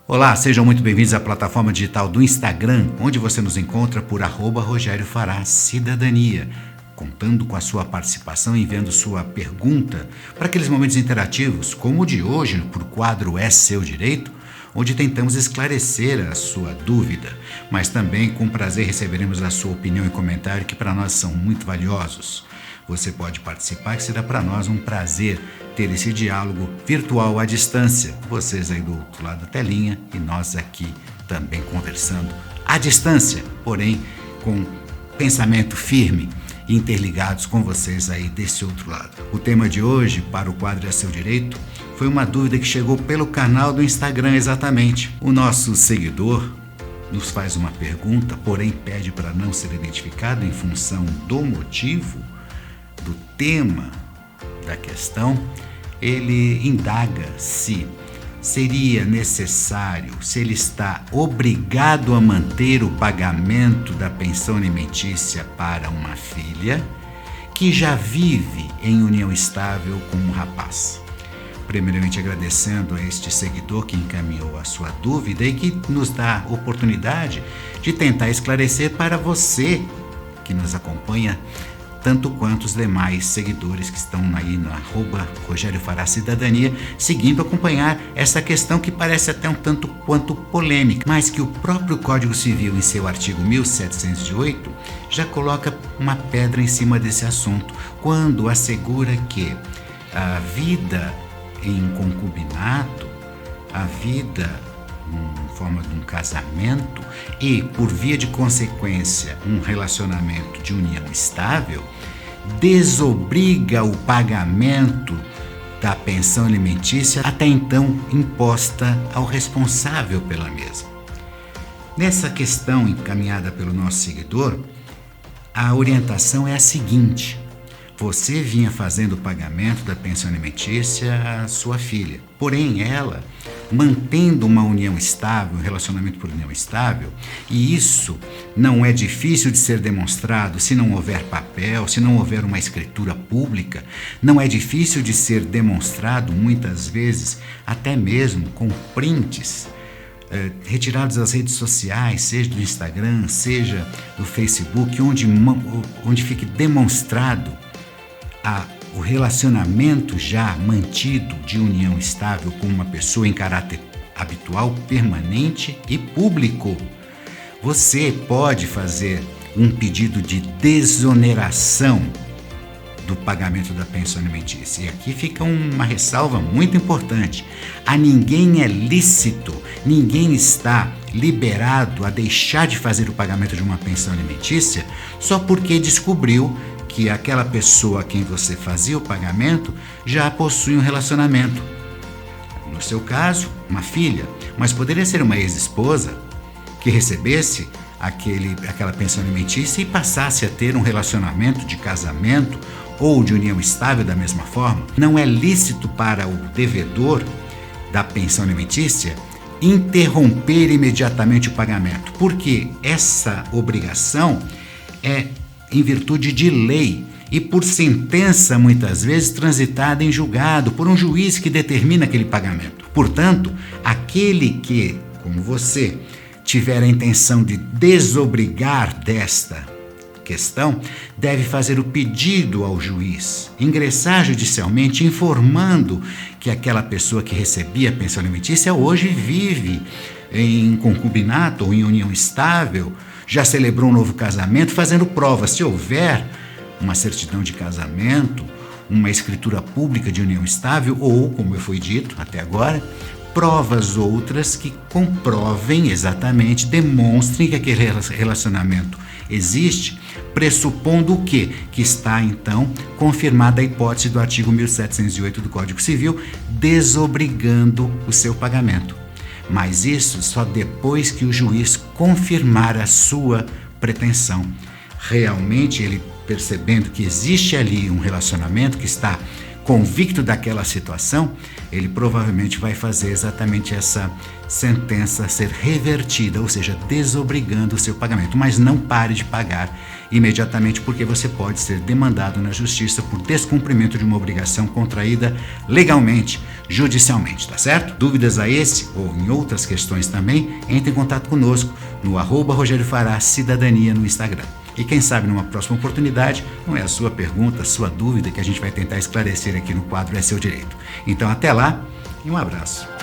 Olá, sejam muito bem-vindos à plataforma digital do Instagram, onde você nos encontra por @RogérioFará-Cidadania, contando com a sua participação e enviando sua pergunta para aqueles momentos interativos, como o de hoje, por quadro É Seu Direito, onde tentamos esclarecer a sua dúvida, mas também com prazer receberemos a sua opinião e comentário, que para nós são muito valiosos. Você pode participar, que será para nós um prazer ter esse diálogo virtual à distância. Vocês aí do outro lado da telinha e nós aqui também conversando à distância, porém com pensamento firme e interligados com vocês aí desse outro lado. O tema de hoje, para o quadro É Seu Direito, foi uma dúvida que chegou pelo canal do Instagram exatamente. O nosso seguidor nos faz uma pergunta, porém pede para não ser identificado em função do motivo, do tema da questão. Ele indaga se seria necessário, se ele está obrigado a manter o pagamento da pensão alimentícia para uma filha que já vive em união estável com um rapaz. Primeiramente agradecendo a este seguidor que encaminhou a sua dúvida e que nos dá a oportunidade de tentar esclarecer para você que nos acompanha, tanto quanto os demais seguidores que estão aí no @RogérioFará-Cidadania, seguindo acompanhar essa questão que parece até um tanto quanto polêmica, mas que o próprio Código Civil, em seu artigo 1708, já coloca uma pedra em cima desse assunto, quando assegura que a vida em concubinato, a vida em forma de um casamento e, por via de consequência, um relacionamento de união estável, desobriga o pagamento da pensão alimentícia até então imposta ao responsável pela mesma. Nessa questão encaminhada pelo nosso seguidor, a orientação é a seguinte: você vinha fazendo o pagamento da pensão alimentícia à sua filha, porém ela mantendo uma união estável, um relacionamento por união estável, e isso não é difícil de ser demonstrado se não houver papel, se não houver uma escritura pública, não é difícil de ser demonstrado muitas vezes até mesmo com prints retirados das redes sociais, seja do Instagram, seja do Facebook, onde fique demonstrado o relacionamento já mantido de união estável com uma pessoa em caráter habitual, permanente e público. Você pode fazer um pedido de desoneração do pagamento da pensão alimentícia. E aqui fica uma ressalva muito importante. A ninguém é lícito, ninguém está liberado a deixar de fazer o pagamento de uma pensão alimentícia só porque descobriu que aquela pessoa a quem você fazia o pagamento já possui um relacionamento. No seu caso, uma filha, mas poderia ser uma ex-esposa que recebesse aquela pensão alimentícia e passasse a ter um relacionamento de casamento ou de união estável da mesma forma. Não é lícito para o devedor da pensão alimentícia interromper imediatamente o pagamento, porque essa obrigação é em virtude de lei e por sentença, muitas vezes transitada em julgado por um juiz que determina aquele pagamento. Portanto, aquele que, como você, tiver a intenção de desobrigar desta questão, deve fazer o pedido ao juiz, ingressar judicialmente informando que aquela pessoa que recebia a pensão alimentícia hoje vive em concubinato ou em união estável, já celebrou um novo casamento, fazendo prova. Se houver uma certidão de casamento, uma escritura pública de união estável ou, como foi dito até agora, provas outras que comprovem exatamente, demonstrem que aquele relacionamento existe, pressupondo o quê? Que está, então, confirmada a hipótese do artigo 1708 do Código Civil, desobrigando o seu pagamento. Mas isso só depois que o juiz confirmar a sua pretensão. Realmente, ele percebendo que existe ali um relacionamento, que está convicto daquela situação, ele provavelmente vai fazer exatamente essa sentença ser revertida, ou seja, desobrigando o seu pagamento. Mas não pare de pagar imediatamente, porque você pode ser demandado na justiça por descumprimento de uma obrigação contraída legalmente, judicialmente, tá certo? Dúvidas a esse ou em outras questões também, entre em contato conosco no @Rogério Fará Cidadania no Instagram. E quem sabe numa próxima oportunidade, não é a sua pergunta, a sua dúvida que a gente vai tentar esclarecer aqui no quadro É Seu Direito. Então até lá e um abraço.